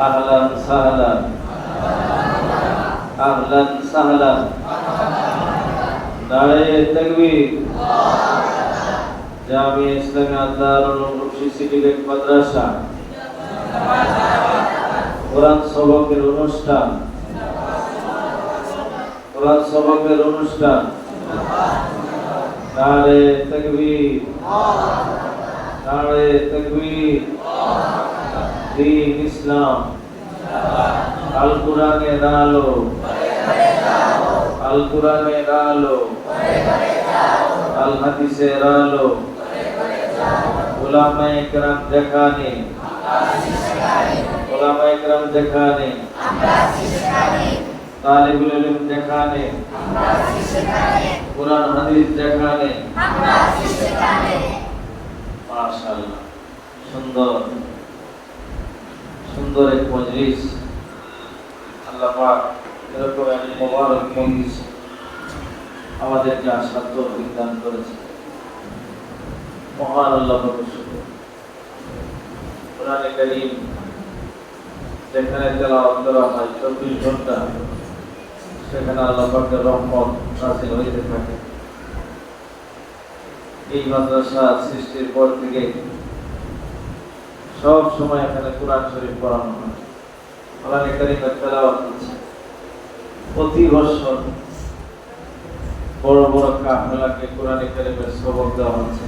আহলান সাহলান, আহলান সাহলান। নারে তাকবীর। জামিয়া ইসলামিয়া দারুল উলুম সিন্ডিকেট মাদ্রাসা কোরআন সবকের অনুষ্ঠান, কোরআন সবকের অনুষ্ঠান। নারে তাকবীর, নারে তাকবীর। দ্বীন ইসলাম, আল কোরআনের আলো, আল কোরআনের আলো, আল হাদিসের আলো। উলামায়ে কেরাম যেখানে, উলামায়ে কেরাম যেখানে, তালিবুল ইলম যেখানে, কোরআন হাদিস যেখানে। মাশাআল্লাহ, সুন্দর সুন্দর এক মজলিস। আল্লাহ পাক এরকম এক মোবারক মজলিস আমাদেরকে আসার তৌফিক দান করেছে। মহান আল্লাহ পাকের শুকর। কোরআনে কারীম যেখানে তেলাওয়াত করা হয় 24 ঘন্টা, সেখানে আল্লাহ পাকের রহমত নাযিল হইতে থাকে। এই মাদ্রাসা সৃষ্টির পর থেকে সব সময় এখানে কোরআন শরীফ পড়ানো হয়, কোরআনে কারীমের তেলাওয়াত হচ্ছে। প্রতি বছর বড় বড় কাফেলাকে কোরআনে কারীমের সবক দেওয়া হচ্ছে।